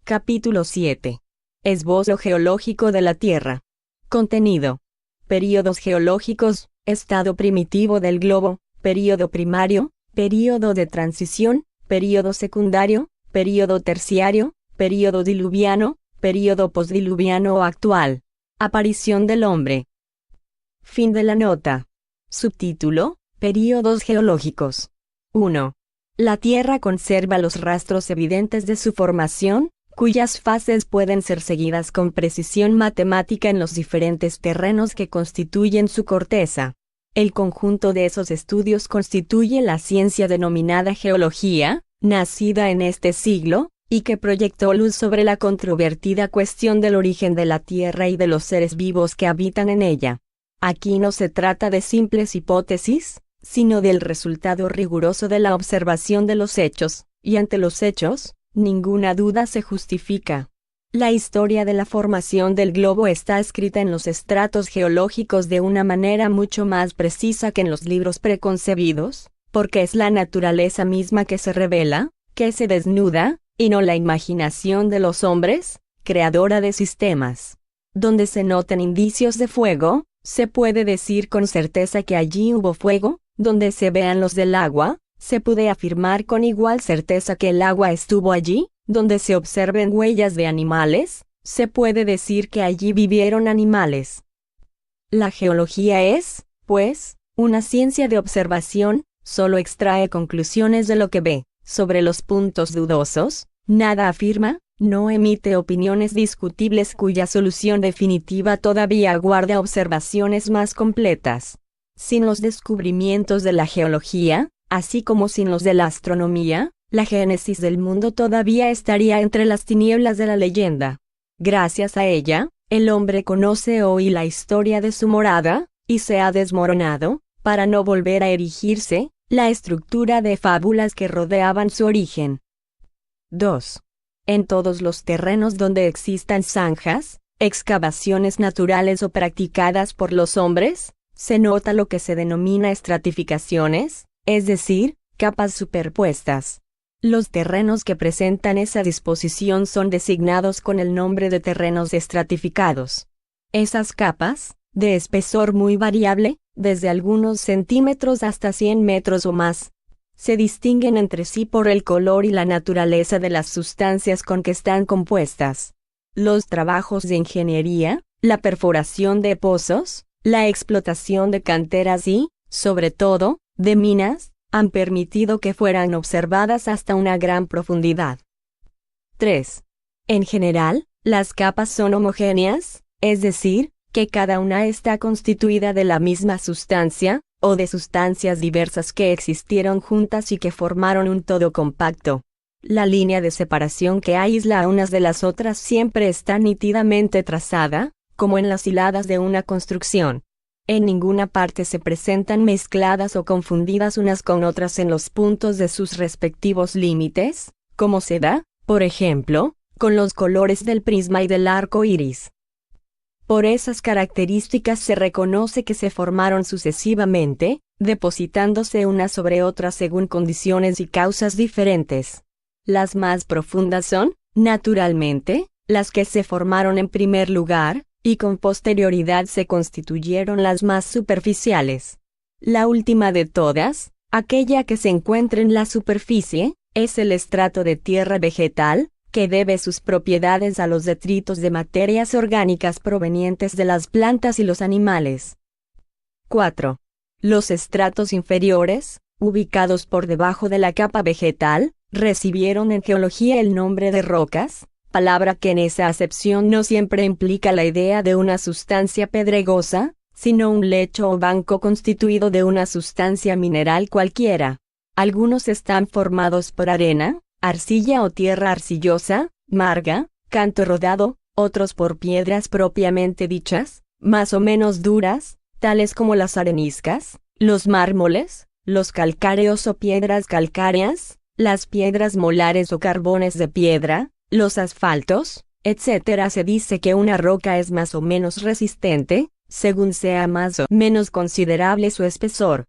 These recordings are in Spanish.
Capítulo 7. Esbozo geológico de la Tierra. Contenido. Períodos geológicos, estado primitivo del globo, período primario, período de transición, período secundario, período terciario, período diluviano, período postdiluviano o actual. Aparición del hombre. Fin de la nota. Subtítulo: Períodos geológicos. 1. La Tierra conserva los rastros evidentes de su formación, cuyas fases pueden ser seguidas con precisión matemática en los diferentes terrenos que constituyen su corteza. El conjunto de esos estudios constituye la ciencia denominada geología, nacida en este siglo, y que proyectó luz sobre la controvertida cuestión del origen de la Tierra y de los seres vivos que habitan en ella. Aquí no se trata de simples hipótesis, sino del resultado riguroso de la observación de los hechos, y ante los hechos, ninguna duda se justifica. La historia de la formación del globo está escrita en los estratos geológicos de una manera mucho más precisa que en los libros preconcebidos, porque es la naturaleza misma que se revela, que se desnuda, y no la imaginación de los hombres, creadora de sistemas. Donde se notan indicios de fuego, se puede decir con certeza que allí hubo fuego. Donde se vean los del agua, se puede afirmar con igual certeza que el agua estuvo allí. Donde se observen huellas de animales, se puede decir que allí vivieron animales. La geología es, pues, una ciencia de observación, solo extrae conclusiones de lo que ve. Sobre los puntos dudosos, nada afirma, no emite opiniones discutibles cuya solución definitiva todavía aguarda observaciones más completas. Sin los descubrimientos de la geología, así como sin los de la astronomía, la génesis del mundo todavía estaría entre las tinieblas de la leyenda. Gracias a ella, el hombre conoce hoy la historia de su morada, y se ha desmoronado, para no volver a erigirse, la estructura de fábulas que rodeaban su origen. 2. En todos los terrenos donde existan zanjas, excavaciones naturales o practicadas por los hombres, se nota lo que se denomina estratificaciones, es decir, capas superpuestas. Los terrenos que presentan esa disposición son designados con el nombre de terrenos estratificados. Esas capas, de espesor muy variable, desde algunos centímetros hasta 100 metros o más, se distinguen entre sí por el color y la naturaleza de las sustancias con que están compuestas. Los trabajos de ingeniería, la perforación de pozos, la explotación de canteras y, sobre todo, de minas, han permitido que fueran observadas hasta una gran profundidad. 3. En general, las capas son homogéneas, es decir, que cada una está constituida de la misma sustancia, o de sustancias diversas que existieron juntas y que formaron un todo compacto. La línea de separación que aísla a unas de las otras siempre está nítidamente trazada, como en las hiladas de una construcción. En ninguna parte se presentan mezcladas o confundidas unas con otras en los puntos de sus respectivos límites, como se da, por ejemplo, con los colores del prisma y del arco iris. Por esas características se reconoce que se formaron sucesivamente, depositándose unas sobre otras según condiciones y causas diferentes. Las más profundas son, naturalmente, las que se formaron en primer lugar, y con posterioridad se constituyeron las más superficiales. La última de todas, aquella que se encuentra en la superficie, es el estrato de tierra vegetal, que debe sus propiedades a los detritos de materias orgánicas provenientes de las plantas y los animales. 4. Los estratos inferiores, ubicados por debajo de la capa vegetal, recibieron en geología el nombre de rocas, palabra que en esa acepción no siempre implica la idea de una sustancia pedregosa, sino un lecho o banco constituido de una sustancia mineral cualquiera. Algunos están formados por arena, arcilla o tierra arcillosa, marga, canto rodado, otros por piedras propiamente dichas, más o menos duras, tales como las areniscas, los mármoles, los calcáreos o piedras calcáreas, las piedras molares o carbones de piedra, los asfaltos, etc. Se dice que una roca es más o menos resistente, según sea más o menos considerable su espesor.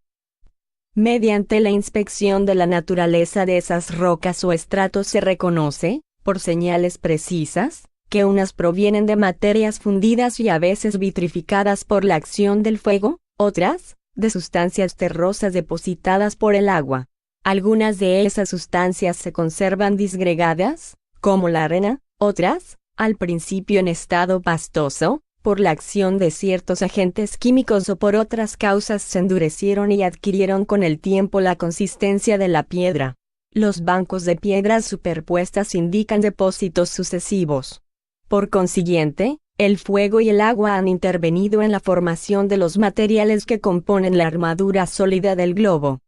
Mediante la inspección de la naturaleza de esas rocas o estratos se reconoce, por señales precisas, que unas provienen de materias fundidas y a veces vitrificadas por la acción del fuego, otras, de sustancias terrosas depositadas por el agua. Algunas de esas sustancias se conservan disgregadas, como la arena, otras, al principio en estado pastoso, por la acción de ciertos agentes químicos o por otras causas se endurecieron y adquirieron con el tiempo la consistencia de la piedra. Los bancos de piedras superpuestas indican depósitos sucesivos. Por consiguiente, el fuego y el agua han intervenido en la formación de los materiales que componen la armadura sólida del globo.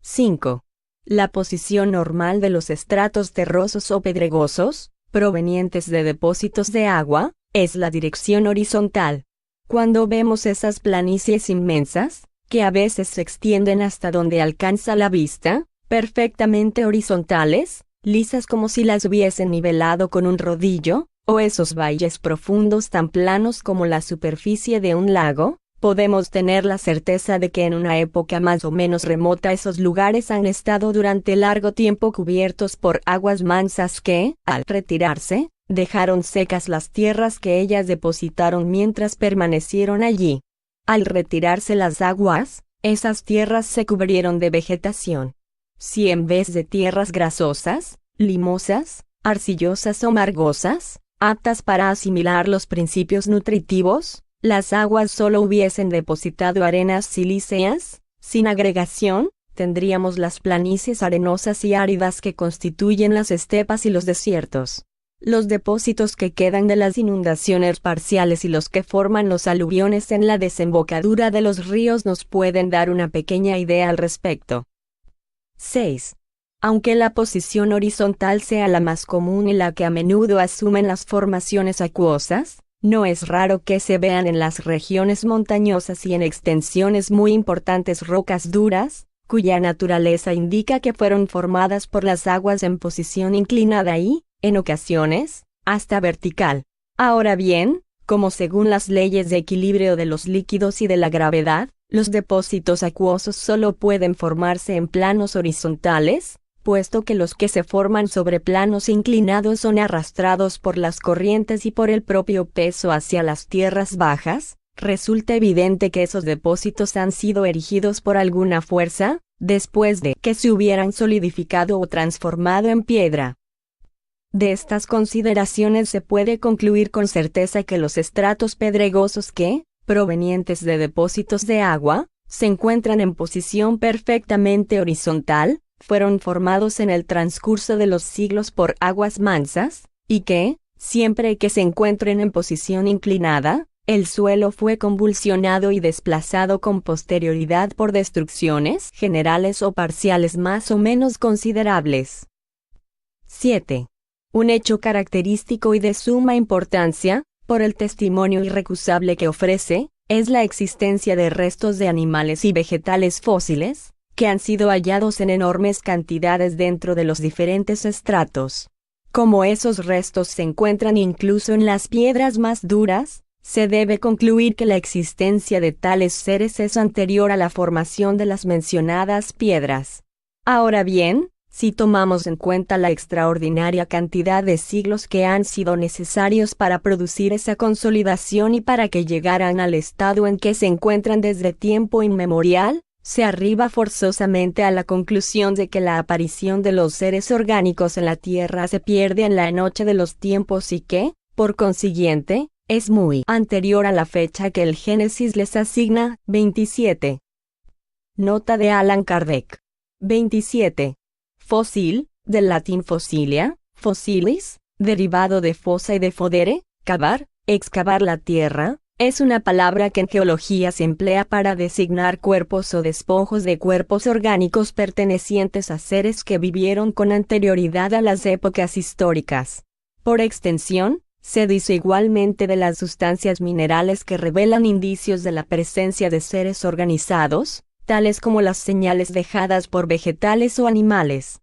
5. La posición normal de los estratos terrosos o pedregosos, provenientes de depósitos de agua, es la dirección horizontal. Cuando vemos esas planicies inmensas, que a veces se extienden hasta donde alcanza la vista, perfectamente horizontales, lisas como si las hubiesen nivelado con un rodillo, o esos valles profundos tan planos como la superficie de un lago, podemos tener la certeza de que en una época más o menos remota esos lugares han estado durante largo tiempo cubiertos por aguas mansas que, al retirarse, dejaron secas las tierras que ellas depositaron mientras permanecieron allí. Al retirarse las aguas, esas tierras se cubrieron de vegetación. Si en vez de tierras grasosas, limosas, arcillosas o margosas, aptas para asimilar los principios nutritivos, las aguas solo hubiesen depositado arenas silíceas, sin agregación, tendríamos las planicies arenosas y áridas que constituyen las estepas y los desiertos. Los depósitos que quedan de las inundaciones parciales y los que forman los aluviones en la desembocadura de los ríos nos pueden dar una pequeña idea al respecto. 6. Aunque la posición horizontal sea la más común y la que a menudo asumen las formaciones acuosas, no es raro que se vean en las regiones montañosas y en extensiones muy importantes rocas duras, cuya naturaleza indica que fueron formadas por las aguas en posición inclinada y, en ocasiones, hasta vertical. Ahora bien, como según las leyes de equilibrio de los líquidos y de la gravedad, los depósitos acuosos solo pueden formarse en planos horizontales, puesto que los que se forman sobre planos inclinados son arrastrados por las corrientes y por el propio peso hacia las tierras bajas, resulta evidente que esos depósitos han sido erigidos por alguna fuerza, después de que se hubieran solidificado o transformado en piedra. De estas consideraciones se puede concluir con certeza que los estratos pedregosos que, provenientes de depósitos de agua, se encuentran en posición perfectamente horizontal, fueron formados en el transcurso de los siglos por aguas mansas, y que, siempre que se encuentren en posición inclinada, el suelo fue convulsionado y desplazado con posterioridad por destrucciones generales o parciales más o menos considerables. 7. Un hecho característico y de suma importancia, por el testimonio irrecusable que ofrece, es la existencia de restos de animales y vegetales fósiles, que han sido hallados en enormes cantidades dentro de los diferentes estratos. Como esos restos se encuentran incluso en las piedras más duras, se debe concluir que la existencia de tales seres es anterior a la formación de las mencionadas piedras. Ahora bien, si tomamos en cuenta la extraordinaria cantidad de siglos que han sido necesarios para producir esa consolidación y para que llegaran al estado en que se encuentran desde tiempo inmemorial, se arriba forzosamente a la conclusión de que la aparición de los seres orgánicos en la Tierra se pierde en la noche de los tiempos y que, por consiguiente, es muy anterior a la fecha que el Génesis les asigna. 27. Nota de Allan Kardec. 27. Fósil, del latín fossilia, fossilis, derivado de fossa y de fodere, cavar, excavar la tierra. Es una palabra que en geología se emplea para designar cuerpos o despojos de cuerpos orgánicos pertenecientes a seres que vivieron con anterioridad a las épocas históricas. Por extensión, se dice igualmente de las sustancias minerales que revelan indicios de la presencia de seres organizados, tales como las señales dejadas por vegetales o animales.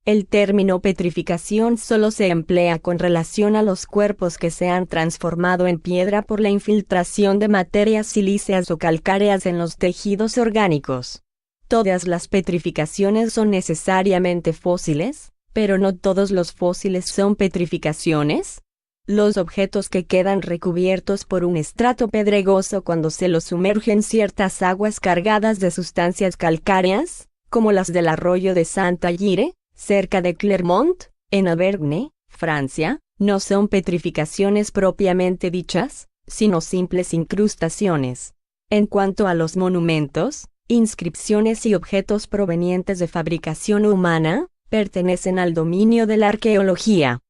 El término petrificación solo se emplea con relación a los cuerpos que se han transformado en piedra por la infiltración de materias silíceas o calcáreas en los tejidos orgánicos. Todas las petrificaciones son necesariamente fósiles, Pero no todos los fósiles son petrificaciones. Los objetos que quedan recubiertos por un estrato pedregoso cuando se los sumerge en ciertas aguas cargadas de sustancias calcáreas, como las del arroyo de Saint-Alyre, cerca de Clermont, en Auvergne, Francia, no son petrificaciones propiamente dichas, sino simples incrustaciones. En cuanto a los monumentos, inscripciones y objetos provenientes de fabricación humana, pertenecen al dominio de la arqueología.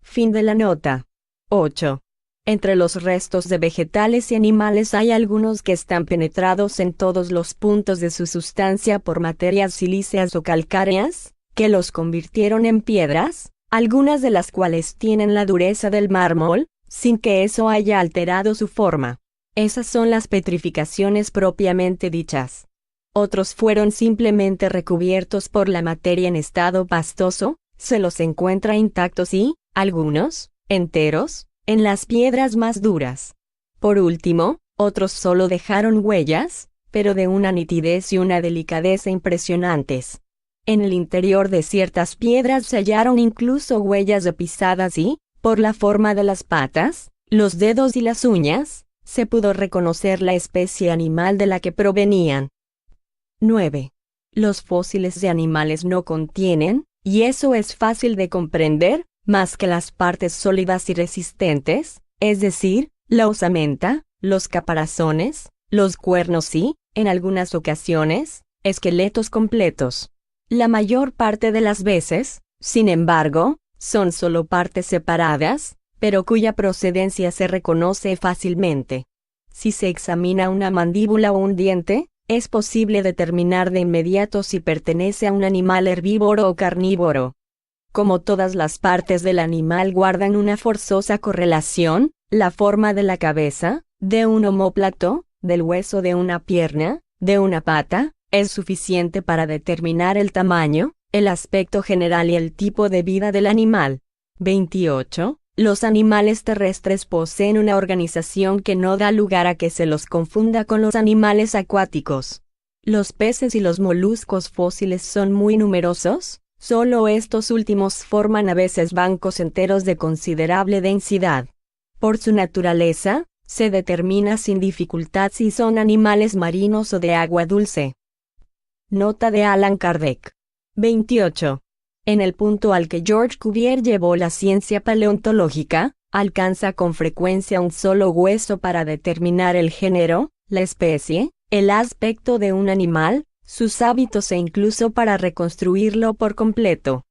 Fin de la nota. 8. Entre los restos de vegetales y animales hay algunos que están penetrados en todos los puntos de su sustancia por materias silíceas o calcáreas, que los convirtieron en piedras, algunas de las cuales tienen la dureza del mármol, sin que eso haya alterado su forma. Esas son las petrificaciones propiamente dichas. Otros fueron simplemente recubiertos por la materia en estado pastoso, se los encuentra intactos y, algunos, enteros, en las piedras más duras. Por último, otros solo dejaron huellas, pero de una nitidez y una delicadeza impresionantes. En el interior de ciertas piedras se hallaron incluso huellas de pisadas y, por la forma de las patas, los dedos y las uñas, se pudo reconocer la especie animal de la que provenían. 9. Los fósiles de animales no contienen, y eso es fácil de comprender, más que las partes sólidas y resistentes, es decir, la osamenta, los caparazones, los cuernos y, en algunas ocasiones, esqueletos completos. La mayor parte de las veces, sin embargo, son solo partes separadas, pero cuya procedencia se reconoce fácilmente. Si se examina una mandíbula o un diente, es posible determinar de inmediato si pertenece a un animal herbívoro o carnívoro. Como todas las partes del animal guardan una forzosa correlación, la forma de la cabeza, de un omóplato, del hueso de una pierna, de una pata, es suficiente para determinar el tamaño, el aspecto general y el tipo de vida del animal. 28. Los animales terrestres poseen una organización que no da lugar a que se los confunda con los animales acuáticos. Los peces y los moluscos fósiles son muy numerosos. Solo estos últimos forman a veces bancos enteros de considerable densidad. Por su naturaleza, se determina sin dificultad si son animales marinos o de agua dulce. Nota de Allan Kardec. 28. En el punto al que George Cuvier llevó la ciencia paleontológica, alcanza con frecuencia un solo hueso para determinar el género, la especie, el aspecto de un animal, sus hábitos e incluso para reconstruirlo por completo.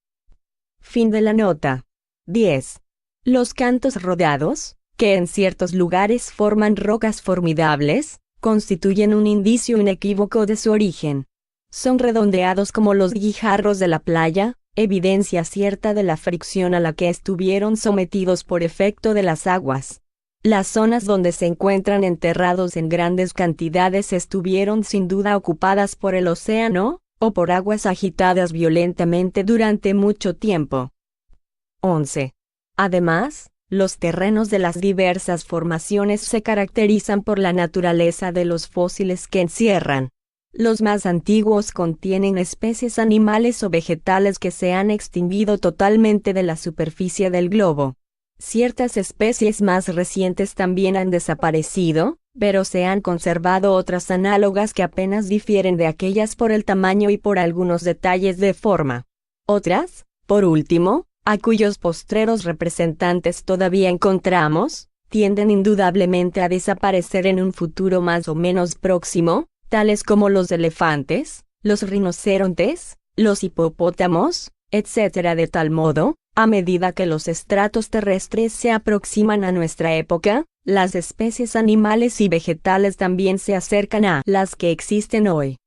Fin de la nota. 10. Los cantos rodados, que en ciertos lugares forman rocas formidables, constituyen un indicio inequívoco de su origen. Son redondeados como los guijarros de la playa, evidencia cierta de la fricción a la que estuvieron sometidos por efecto de las aguas. Las zonas donde se encuentran enterrados en grandes cantidades estuvieron sin duda ocupadas por el océano, o por aguas agitadas violentamente durante mucho tiempo. 11. Además, los terrenos de las diversas formaciones se caracterizan por la naturaleza de los fósiles que encierran. Los más antiguos contienen especies animales o vegetales que se han extinguido totalmente de la superficie del globo. Ciertas especies más recientes también han desaparecido, pero se han conservado otras análogas que apenas difieren de aquellas por el tamaño y por algunos detalles de forma. Otras, por último, a cuyos postreros representantes todavía encontramos, tienden indudablemente a desaparecer en un futuro más o menos próximo, tales como los elefantes, los rinocerontes, los hipopótamos, etc. De tal modo, a medida que los estratos terrestres se aproximan a nuestra época, las especies animales y vegetales también se acercan a las que existen hoy.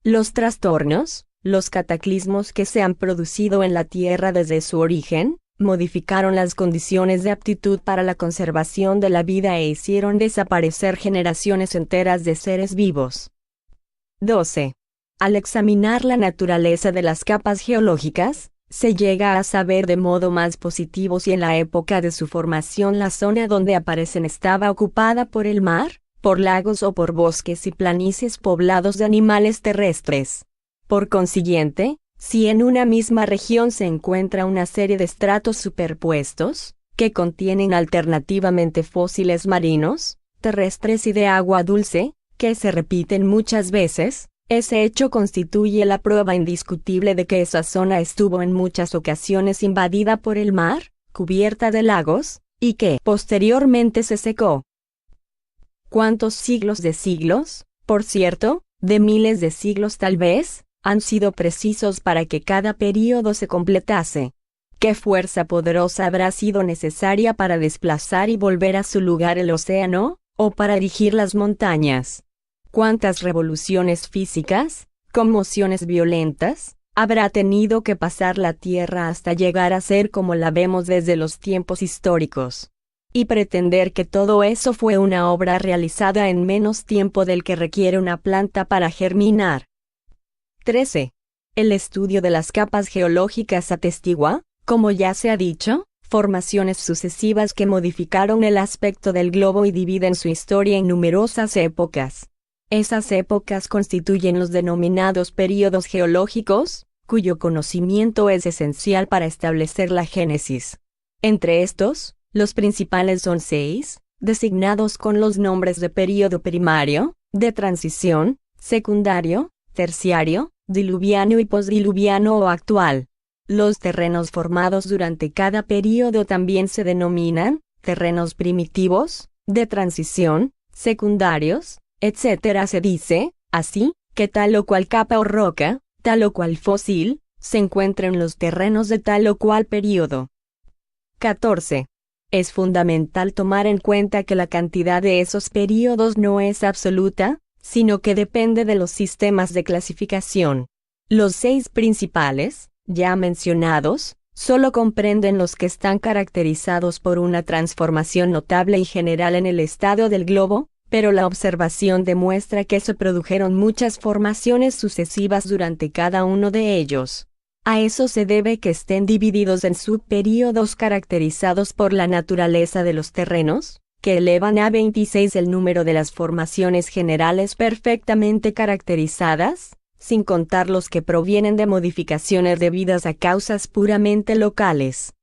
Los trastornos, los cataclismos que se han producido en la Tierra desde su origen, modificaron las condiciones de aptitud para la conservación de la vida e hicieron desaparecer generaciones enteras de seres vivos. 12. Al examinar la naturaleza de las capas geológicas, se llega a saber de modo más positivo si en la época de su formación la zona donde aparecen estaba ocupada por el mar, por lagos o por bosques y planicies poblados de animales terrestres. Por consiguiente, Si en una misma región se encuentra una serie de estratos superpuestos, que contienen alternativamente fósiles marinos, terrestres y de agua dulce, que se repiten muchas veces, ese hecho constituye la prueba indiscutible de que esa zona estuvo en muchas ocasiones invadida por el mar, cubierta de lagos, y que posteriormente se secó. ¿Cuántos siglos de siglos, por cierto, de miles de siglos tal vez, han sido precisos para que cada período se completase? ¿Qué fuerza poderosa habrá sido necesaria para desplazar y volver a su lugar el océano, o para erigir las montañas? ¿Cuántas revoluciones físicas, conmociones violentas, habrá tenido que pasar la Tierra hasta llegar a ser como la vemos desde los tiempos históricos? Y pretender que todo eso fue una obra realizada en menos tiempo del que requiere una planta para germinar. 13. El estudio de las capas geológicas atestigua, como ya se ha dicho, formaciones sucesivas que modificaron el aspecto del globo y dividen su historia en numerosas épocas. Esas épocas constituyen los denominados períodos geológicos, cuyo conocimiento es esencial para establecer la génesis. Entre estos, los principales son 6, designados con los nombres de período primario, de transición, secundario, terciario, diluviano y posdiluviano o actual. Los terrenos formados durante cada período también se denominan terrenos primitivos, de transición, secundarios, etc. Se dice, así, que tal o cual capa o roca, tal o cual fósil, se encuentra en los terrenos de tal o cual período. 14. Es fundamental tomar en cuenta que la cantidad de esos períodos no es absoluta, sino que depende de los sistemas de clasificación. Los 6 principales, ya mencionados, solo comprenden los que están caracterizados por una transformación notable y general en el estado del globo, pero la observación demuestra que se produjeron muchas formaciones sucesivas durante cada uno de ellos. A eso se debe que estén divididos en subperíodos caracterizados por la naturaleza de los terrenos, que elevan a 26 el número de las formaciones generales perfectamente caracterizadas, sin contar los que provienen de modificaciones debidas a causas puramente locales.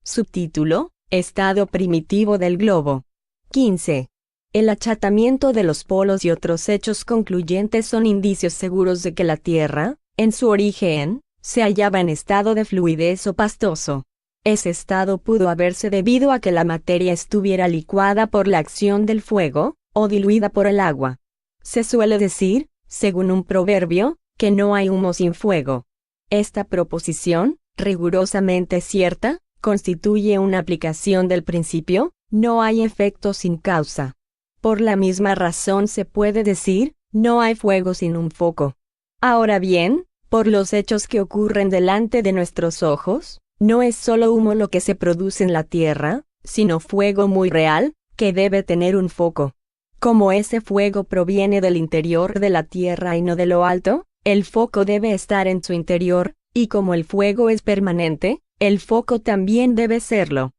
Subtítulo: Estado primitivo del globo. 15. El achatamiento de los polos y otros hechos concluyentes son indicios seguros de que la Tierra, en su origen, se hallaba en estado de fluidez o pastoso. Ese estado pudo haberse debido a que la materia estuviera licuada por la acción del fuego, o diluida por el agua. Se suele decir, según un proverbio, que no hay humo sin fuego. Esta proposición, rigurosamente cierta, constituye una aplicación del principio, no hay efecto sin causa. Por la misma razón se puede decir, no hay fuego sin un foco. Ahora bien, por los hechos que ocurren delante de nuestros ojos, no es solo humo lo que se produce en la Tierra, sino fuego muy real, que debe tener un foco. Como ese fuego proviene del interior de la Tierra y no de lo alto, el foco debe estar en su interior, y como el fuego es permanente, el foco también debe serlo.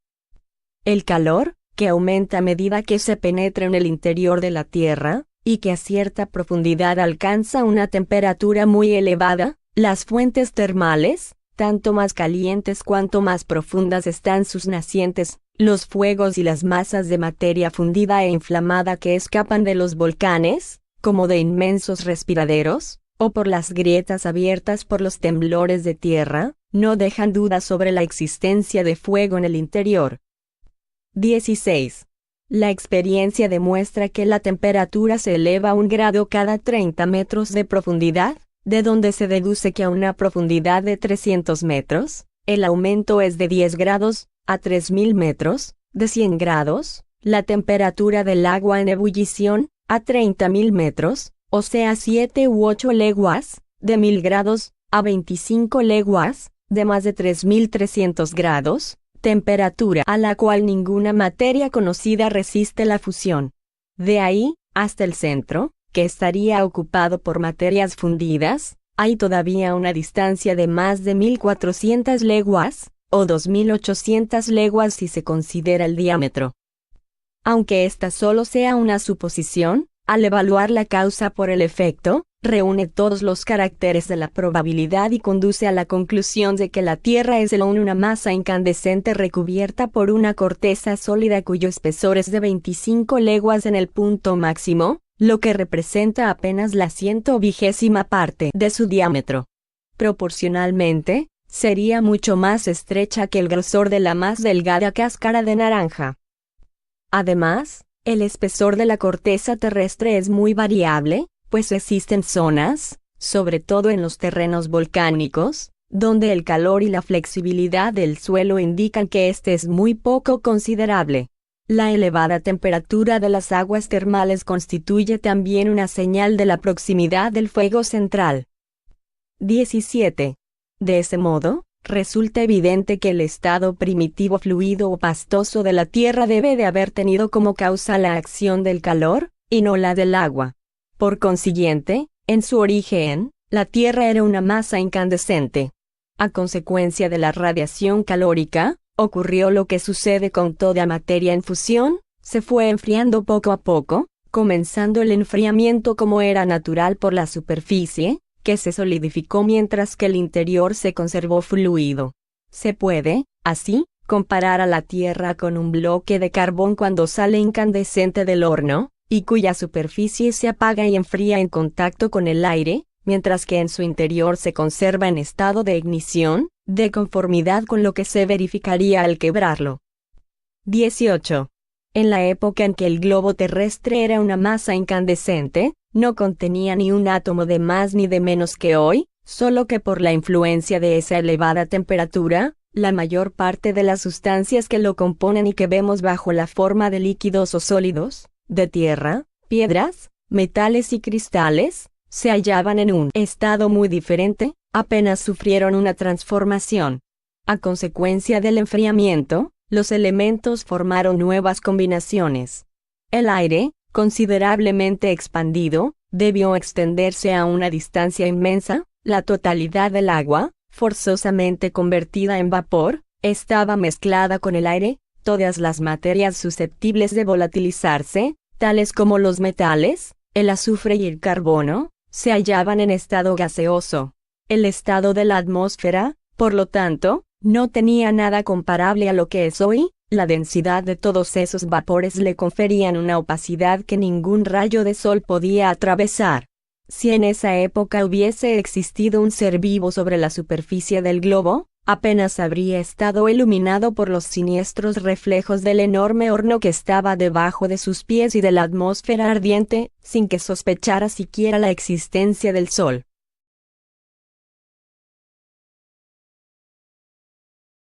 El calor, que aumenta a medida que se penetra en el interior de la Tierra, y que a cierta profundidad alcanza una temperatura muy elevada, las fuentes termales, tanto más calientes cuanto más profundas están sus nacientes, los fuegos y las masas de materia fundida e inflamada que escapan de los volcanes, como de inmensos respiraderos, o por las grietas abiertas por los temblores de tierra, no dejan duda sobre la existencia de fuego en el interior. 16. La experiencia demuestra que la temperatura se eleva 1 grado cada 30 metros de profundidad, de donde se deduce que a una profundidad de 300 metros, el aumento es de 10 grados, a 3000 metros, de 100 grados, la temperatura del agua en ebullición, a 30.000 metros, o sea 7 u 8 leguas, de 1000 grados, a 25 leguas, de más de 3300 grados, temperatura a la cual ninguna materia conocida resiste la fusión. De ahí, hasta el centro, que estaría ocupado por materias fundidas, hay todavía una distancia de más de 1400 leguas, o 2800 leguas si se considera el diámetro. Aunque esta solo sea una suposición, al evaluar la causa por el efecto, reúne todos los caracteres de la probabilidad y conduce a la conclusión de que la Tierra es aún una masa incandescente recubierta por una corteza sólida cuyo espesor es de 25 leguas en el punto máximo, lo que representa apenas la 120ª parte de su diámetro. Proporcionalmente, sería mucho más estrecha que el grosor de la más delgada cáscara de naranja. Además, el espesor de la corteza terrestre es muy variable, pues existen zonas, sobre todo en los terrenos volcánicos, donde el calor y la flexibilidad del suelo indican que este es muy poco considerable. La elevada temperatura de las aguas termales constituye también una señal de la proximidad del fuego central. 17. De ese modo, resulta evidente que el estado primitivo fluido o pastoso de la Tierra debe de haber tenido como causa la acción del calor, y no la del agua. Por consiguiente, en su origen, la Tierra era una masa incandescente. A consecuencia de la radiación calórica, ocurrió lo que sucede con toda materia en fusión, se fue enfriando poco a poco, comenzando el enfriamiento como era natural por la superficie, que se solidificó mientras que el interior se conservó fluido. Se puede, así, comparar a la Tierra con un bloque de carbón cuando sale incandescente del horno, y cuya superficie se apaga y enfría en contacto con el aire, mientras que en su interior se conserva en estado de ignición, de conformidad con lo que se verificaría al quebrarlo. 18. En la época en que el globo terrestre era una masa incandescente, no contenía ni un átomo de más ni de menos que hoy, solo que por la influencia de esa elevada temperatura, la mayor parte de las sustancias que lo componen y que vemos bajo la forma de líquidos o sólidos, de tierra, piedras, metales y cristales, se hallaban en un estado muy diferente, apenas sufrieron una transformación. A consecuencia del enfriamiento, los elementos formaron nuevas combinaciones. El aire, considerablemente expandido, debió extenderse a una distancia inmensa, la totalidad del agua, forzosamente convertida en vapor, estaba mezclada con el aire, todas las materias susceptibles de volatilizarse, tales como los metales, el azufre y el carbono, se hallaban en estado gaseoso. El estado de la atmósfera, por lo tanto, no tenía nada comparable a lo que es hoy. La densidad de todos esos vapores le conferían una opacidad que ningún rayo de sol podía atravesar. Si en esa época hubiese existido un ser vivo sobre la superficie del globo, apenas habría estado iluminado por los siniestros reflejos del enorme horno que estaba debajo de sus pies y de la atmósfera ardiente, sin que sospechara siquiera la existencia del sol.